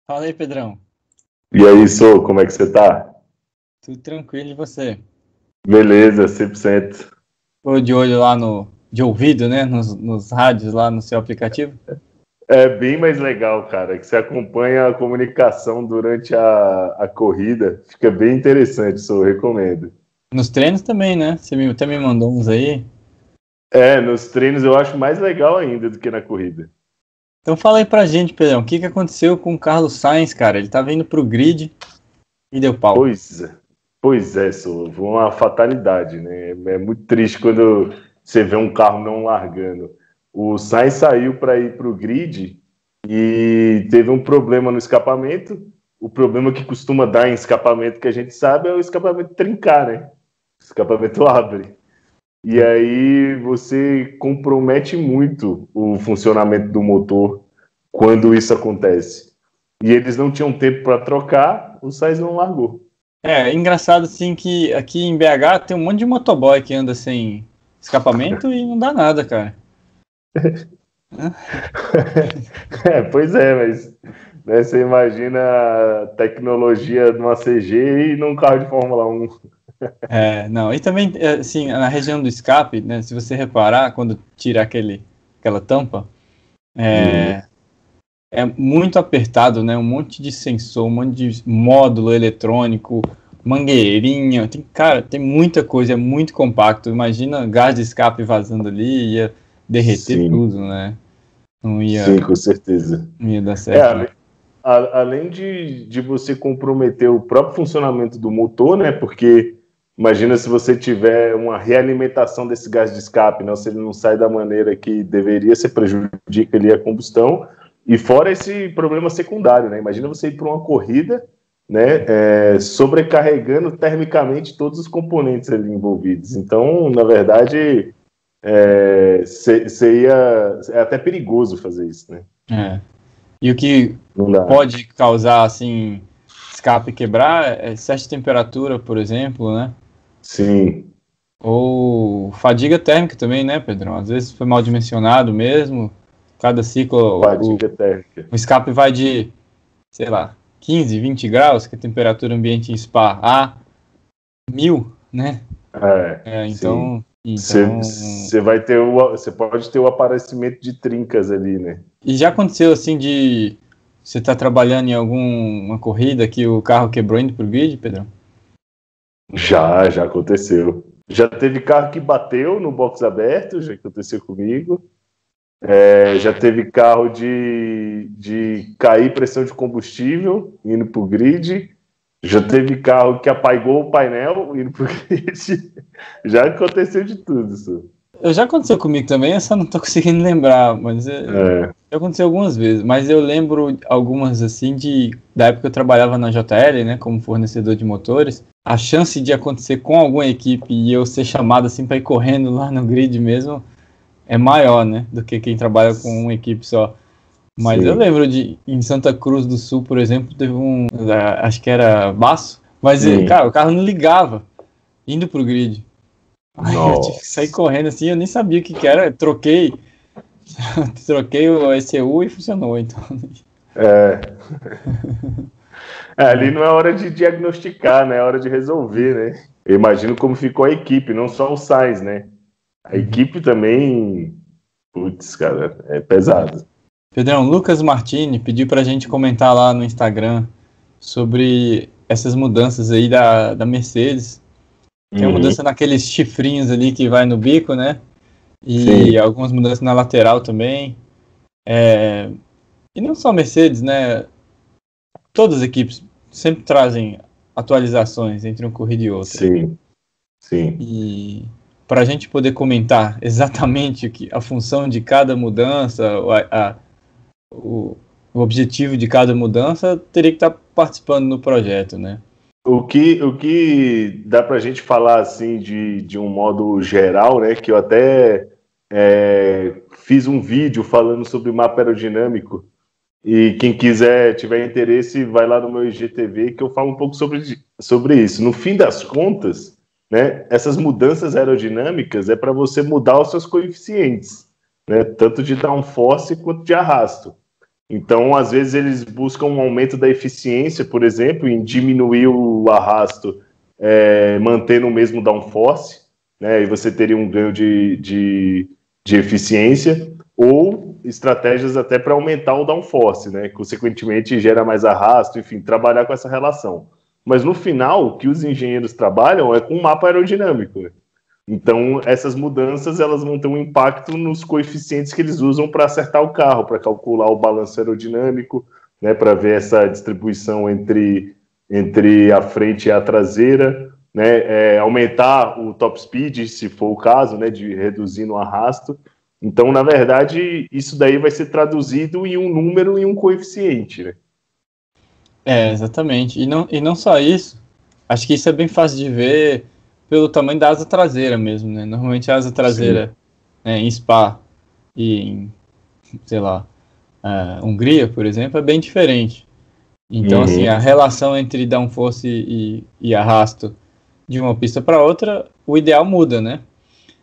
Fala aí, Pedrão. E aí, Sou, como é que você tá? Tudo tranquilo e você? Beleza, 100%. Tô de olho lá no... De ouvido, né? Nos rádios lá no seu aplicativo. É bem mais legal, cara, que você acompanha a comunicação durante a corrida. Fica bem interessante, Sou, recomendo. Nos treinos também, né? Até me mandou uns aí. É, nos treinos eu acho mais legal ainda do que na corrida. Então fala aí pra gente, Pedrão. O que que aconteceu com o Carlos Sainz, cara? Ele tava indo pro grid e deu pau. Pois é, pois é, Sou, foi uma fatalidade, né? É muito triste quando você vê um carro não largando. O Sainz saiu para ir para o grid e teve um problema no escapamento. O problema que costuma dar em escapamento que a gente sabe é o escapamento trincar, né? O escapamento abre. E aí você compromete muito o funcionamento do motor quando isso acontece. E eles não tinham tempo para trocar, o Sainz não largou. É, engraçado assim que aqui em BH tem um monte de motoboy que anda sem escapamento e não dá nada, cara. Pois é, mas né, você imagina a tecnologia de uma CG e num carro de Fórmula 1. É, não, e também, assim, na região do escape, né, se você reparar, quando tira aquela tampa, Uhum. é muito apertado, né, um monte de sensor, um monte de módulo eletrônico, mangueirinha, cara, tem muita coisa, é muito compacto, imagina gás de escape vazando ali, ia derreter Sim, tudo, né, não sim, ia, com certeza. não ia dar É, certo, não. além de você comprometer o próprio funcionamento do motor, né? Porque imagina se você tiver uma realimentação desse gás de escape, né? Se ele não sai da maneira que deveria, você prejudica ali a combustão. E fora esse problema secundário, né? Imagina você ir para uma corrida, né? Sobrecarregando termicamente todos os componentes ali envolvidos. Então, na verdade, é até perigoso fazer isso, né? É. E o que Não dá. pode causar, assim, escape quebrar é excesso de temperatura, por exemplo, né? Sim, Ou fadiga térmica também, né, Pedrão? Às vezes foi mal dimensionado mesmo. Cada ciclo, fadiga térmica. o escape vai de, sei lá, 15, 20 graus, que é a temperatura ambiente em Spa, a 1000, né? É, Sim. então. Você vai ter você pode ter o aparecimento de trincas ali, né? E já aconteceu assim de você estar trabalhando em alguma corrida que o carro quebrou indo pro grid, Pedrão? Já aconteceu. Já teve carro que bateu no box aberto, já aconteceu comigo. Já teve carro de cair pressão de combustível indo pro grid. Já teve carro que apagou o painel indo pro grid. Já aconteceu de tudo isso. Já aconteceu comigo também, eu só não tô conseguindo lembrar, mas É, já aconteceu algumas vezes. Mas eu lembro algumas assim da época que eu trabalhava na JL, né, como fornecedor de motores. A chance de acontecer com alguma equipe e eu ser chamado assim para ir correndo lá no grid mesmo é maior, né, do que quem trabalha com uma equipe só. Mas eu sim. lembro em Santa Cruz do Sul, por exemplo, teve acho que era Baço, mas cara, o carro não ligava indo pro grid. Aí eu tive que sair Nossa. correndo assim, eu nem sabia o que que era, troquei o ECU e funcionou, então. É, ali não é hora de diagnosticar, né? É hora de resolver, né? Eu imagino como ficou a equipe, não só o Sainz, né? A Uhum. equipe também, putz, cara, é pesado. Pedrão, Lucas Martini pediu pra gente comentar lá no Instagram sobre essas mudanças aí da Mercedes. Tem uma Uhum, mudança naqueles chifrinhos ali que vai no bico, né? E sim, algumas mudanças na lateral também. É, e não só a Mercedes, né? Todas as equipes sempre trazem atualizações entre uma corrida e outra. sim, sim. E para a gente poder comentar exatamente a função de cada mudança, o, o objetivo de cada mudança, teria que estar participando no projeto, né? O que dá para a gente falar assim de um modo geral, né? Que eu até fiz um vídeo falando sobre mapa aerodinâmico. E quem quiser, tiver interesse, vai lá no meu IGTV que eu falo um pouco sobre isso. No fim das contas, né, essas mudanças aerodinâmicas é para você mudar os seus coeficientes, né, tanto de downforce quanto de arrasto. Então, às vezes, eles buscam um aumento da eficiência, por exemplo, em diminuir o arrasto, mantendo o mesmo downforce, né? E você teria um ganho de eficiência, ou estratégias até para aumentar o downforce, né? Consequentemente, gera mais arrasto, enfim, trabalhar com essa relação. Mas no final, o que os engenheiros trabalham é com um mapa aerodinâmico, né? Então, essas mudanças elas vão ter um impacto nos coeficientes que eles usam para acertar o carro, para calcular o balanço aerodinâmico, né, para ver essa distribuição entre a frente e a traseira, né, aumentar o top speed, se for o caso, né, de reduzir no arrasto. Então, na verdade, isso daí vai ser traduzido em um número e um coeficiente, né? Exatamente. E não só isso, acho que isso é bem fácil de ver pelo tamanho da asa traseira mesmo, né? Normalmente a asa traseira, né, em Spa e em, sei lá, Hungria, por exemplo, é bem diferente. Então, assim, a relação entre downforce e arrasto de uma pista para outra, o ideal muda, né?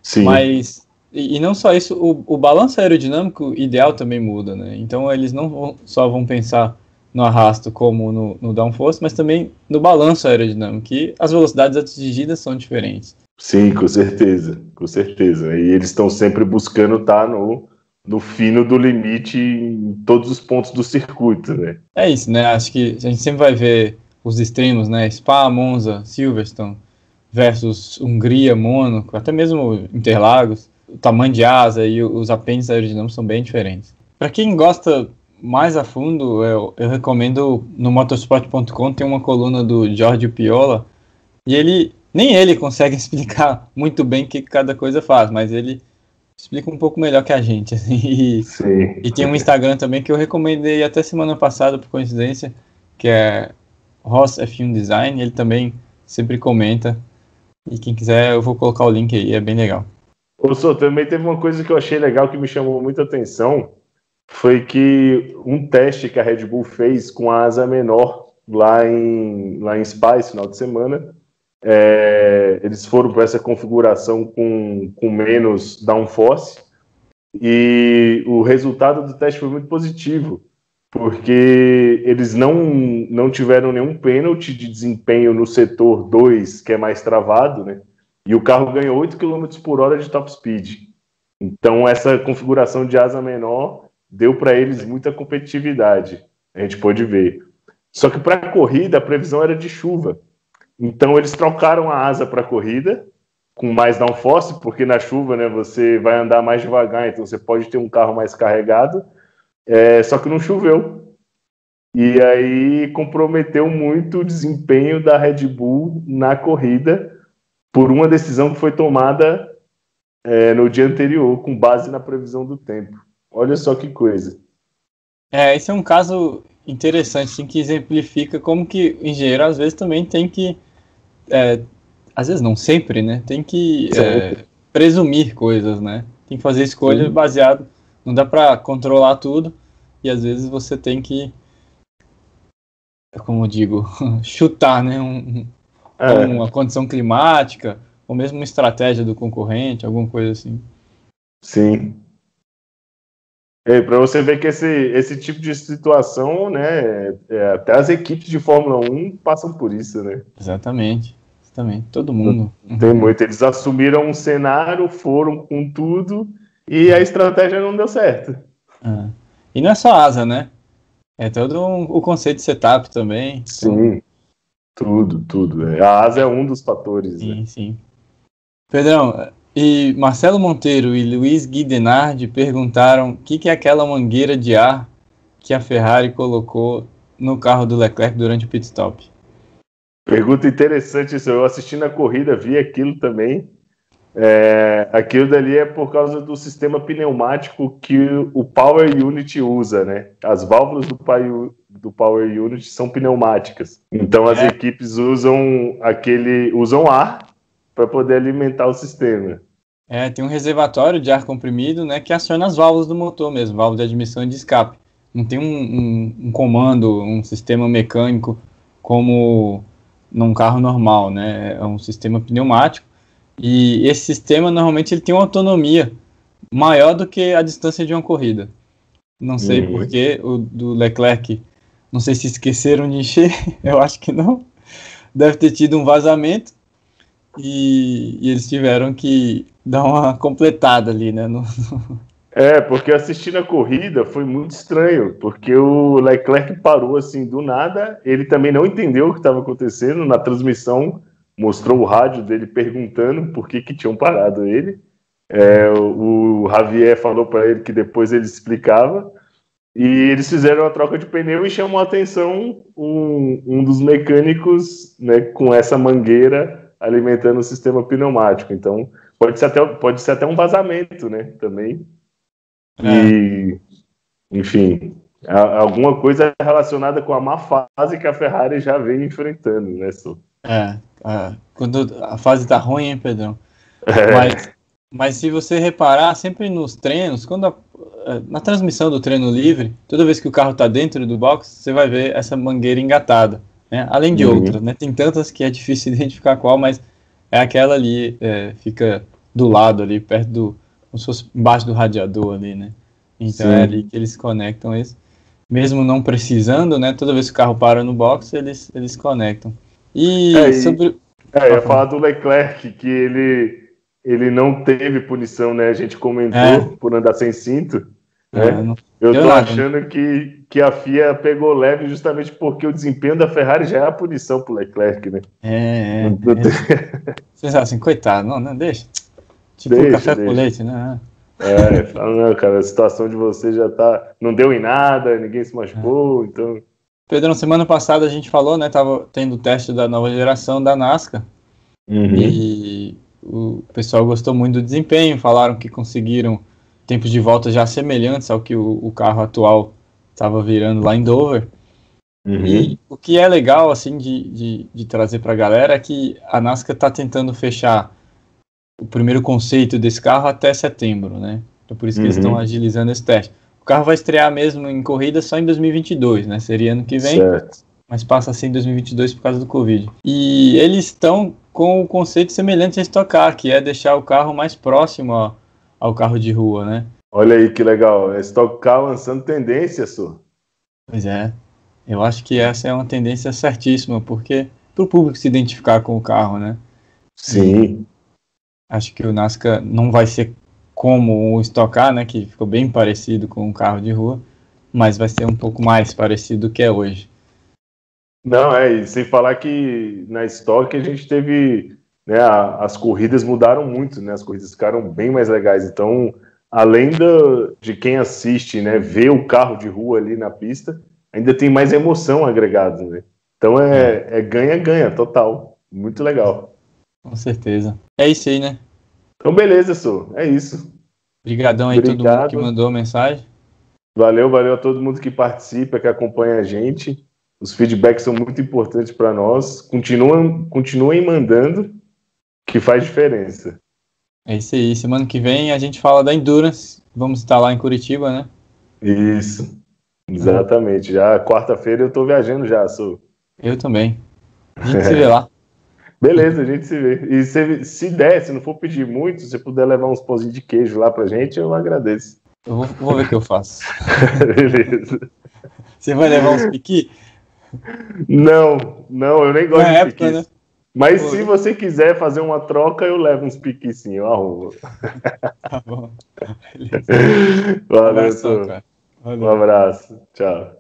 Sim. Mas, e não só isso, o balanço aerodinâmico ideal também muda, né? Então, eles não só vão pensar no arrasto como no downforce, mas também no balanço aerodinâmico, que as velocidades atingidas são diferentes. Sim, com certeza, com certeza. E eles estão sempre buscando estar no fino do limite em todos os pontos do circuito, né? É isso, né? Acho que a gente sempre vai ver os extremos, né? Spa, Monza, Silverstone versus Hungria, Mônaco, até mesmo Interlagos. O tamanho de asa e os apêndices aerodinâmicos são bem diferentes. Para quem gosta mais a fundo, eu recomendo no motorsport.com, tem uma coluna do Giorgio Piola, e nem ele consegue explicar muito bem o que cada coisa faz, mas ele explica um pouco melhor que a gente. Assim, e tem um Instagram também que eu recomendei até semana passada, por coincidência, que é Ross F1 Design, ele também sempre comenta, e quem quiser eu vou colocar o link aí, é bem legal. Também teve uma coisa que eu achei legal que me chamou muita atenção, foi que um teste que a Red Bull fez com a asa menor lá em Spa esse final de semana, eles foram para essa configuração com menos downforce, e o resultado do teste foi muito positivo, porque eles não tiveram nenhum pênalti de desempenho no setor 2, que é mais travado, né? E o carro ganhou 8 km por hora de top speed. Então, essa configuração de asa menor deu para eles muita competitividade, a gente pôde ver. Só que para a corrida, a previsão era de chuva. Então, eles trocaram a asa para a corrida, com mais downforce, porque na chuva, né, você vai andar mais devagar, então você pode ter um carro mais carregado, só que não choveu. E aí comprometeu muito o desempenho da Red Bull na corrida, por uma decisão que foi tomada no dia anterior, com base na previsão do tempo. Olha só que coisa. Esse é um caso interessante, assim, que exemplifica como que o engenheiro às vezes também tem que, às vezes não sempre, né, tem que presumir coisas, né, tem que fazer escolha baseado, não dá para controlar tudo, e às vezes você tem que, como eu digo, chutar, né, uma condição climática, ou mesmo uma estratégia do concorrente, alguma coisa assim. Sim. Para você ver que esse tipo de situação, né, até as equipes de Fórmula 1 passam por isso, né? Exatamente. Todo mundo. Tem muito. Eles assumiram um cenário, foram com tudo e a estratégia não deu certo. E não é só asa, né? É todo o conceito de setup também. Sim, tudo. A asa é um dos fatores. Sim, né? Sim. Pedrão, e Marcelo Monteiro e Luiz Guidenardi perguntaram o que é aquela mangueira de ar que a Ferrari colocou no carro do Leclerc durante o pit stop. Pergunta interessante isso. Eu assisti na corrida, vi aquilo também. Aquilo dali é por causa do sistema pneumático que o Power Unit usa, né? As válvulas do Power Unit são pneumáticas. Então as equipes usam ar para poder alimentar o sistema. Tem um reservatório de ar comprimido, né, que aciona as válvulas do motor mesmo, válvula de admissão e de escape. Não tem um comando, um sistema mecânico como num carro normal, né? É um sistema pneumático. E esse sistema, normalmente, ele tem uma autonomia maior do que a distância de uma corrida. Não sei porquê. O do Leclerc, não sei se esqueceram de encher, eu acho que não. Deve ter tido um vazamento e eles tiveram que dar uma completada ali, né? Porque assistindo a corrida foi muito estranho, porque o Leclerc parou assim do nada, ele também não entendeu o que estava acontecendo. Na transmissão mostrou o rádio dele perguntando por que tinham parado ele. O Javier falou para ele que depois ele explicava, e eles fizeram a troca de pneu e chamou a atenção um dos mecânicos, né, com essa mangueira alimentando o sistema pneumático. Então pode ser até um vazamento, né, também. E, enfim, alguma coisa relacionada com a má fase que a Ferrari já vem enfrentando, né, Su? Quando a fase tá ruim, hein, Pedrão? Mas se você reparar, sempre nos treinos, na transmissão do treino livre, toda vez que o carro tá dentro do box, você vai ver essa mangueira engatada, né? Além de outras, né? Tem tantas que é difícil identificar qual, mas é aquela ali, fica do lado ali, perto como se fosse embaixo do radiador ali, né? Então Sim. É ali que eles conectam isso. Mesmo não precisando, né? Toda vez que o carro para no box, eles conectam. Eu ia falar do Leclerc, que ele não teve punição, né? A gente comentou por andar sem cinto. Né? Eu tô achando que a FIA pegou leve justamente porque o desempenho da Ferrari já é a punição pro Leclerc, né? Vocês assim, coitado, não deixa. Tipo café com leite, né? Fala, não, cara, a situação de você já tá. Não deu em nada, ninguém se machucou, então. Pedro, semana passada a gente falou, né? Tava tendo o teste da nova geração da NASCAR. E o pessoal gostou muito do desempenho, falaram que conseguiram tempos de volta já semelhantes ao que o carro atual estava virando lá em Dover. E o que é legal, assim, de trazer para a galera é que a NASCAR está tentando fechar o primeiro conceito desse carro até setembro, né? Então por isso que eles estão agilizando esse teste. O carro vai estrear mesmo em corrida só em 2022, né? Seria ano que vem, mas passa a ser em 2022 por causa do Covid. E eles estão com o conceito semelhante a Stock Car, que é deixar o carro mais próximo ao carro de rua, né? Olha aí que legal, a Stock Car lançando tendência, Su. Pois é, eu acho que essa é uma tendência certíssima, porque para o público se identificar com o carro, né? Sim. Acho que o NASCAR não vai ser como o Stock Car, né, que ficou bem parecido com um carro de rua, mas vai ser um pouco mais parecido do que é hoje. Não, e sem falar que na Stock a gente teve, né, as corridas mudaram muito, né, as corridas ficaram bem mais legais, então, além de quem assiste, né, ver o carro de rua ali na pista, ainda tem mais emoção agregada, né, então é ganha-ganha total, muito legal. Com certeza. É isso aí, né? Então, beleza, Su. É isso. Obrigadão aí todo mundo que mandou mensagem. Valeu a todo mundo que participa, que acompanha a gente. Os feedbacks são muito importantes para nós. Continuem mandando, que faz diferença. É isso aí. Semana que vem a gente fala da Endurance. Vamos estar lá em Curitiba, né? Isso. Exatamente. Já quarta-feira eu tô viajando já, Su. Eu também. A gente se vê lá. Beleza, a gente se vê. E se der, se não for pedir muito, se você puder levar uns pãozinhos de queijo lá pra gente, eu agradeço. Eu vou ver o que eu faço. Beleza. Você vai levar uns piqui? Não, eu nem gosto de piqui. Né? Mas se você quiser fazer uma troca, eu levo uns piqui sim, eu arrumo. Tá bom. Beleza. Valeu, cara. Um abraço. Tchau.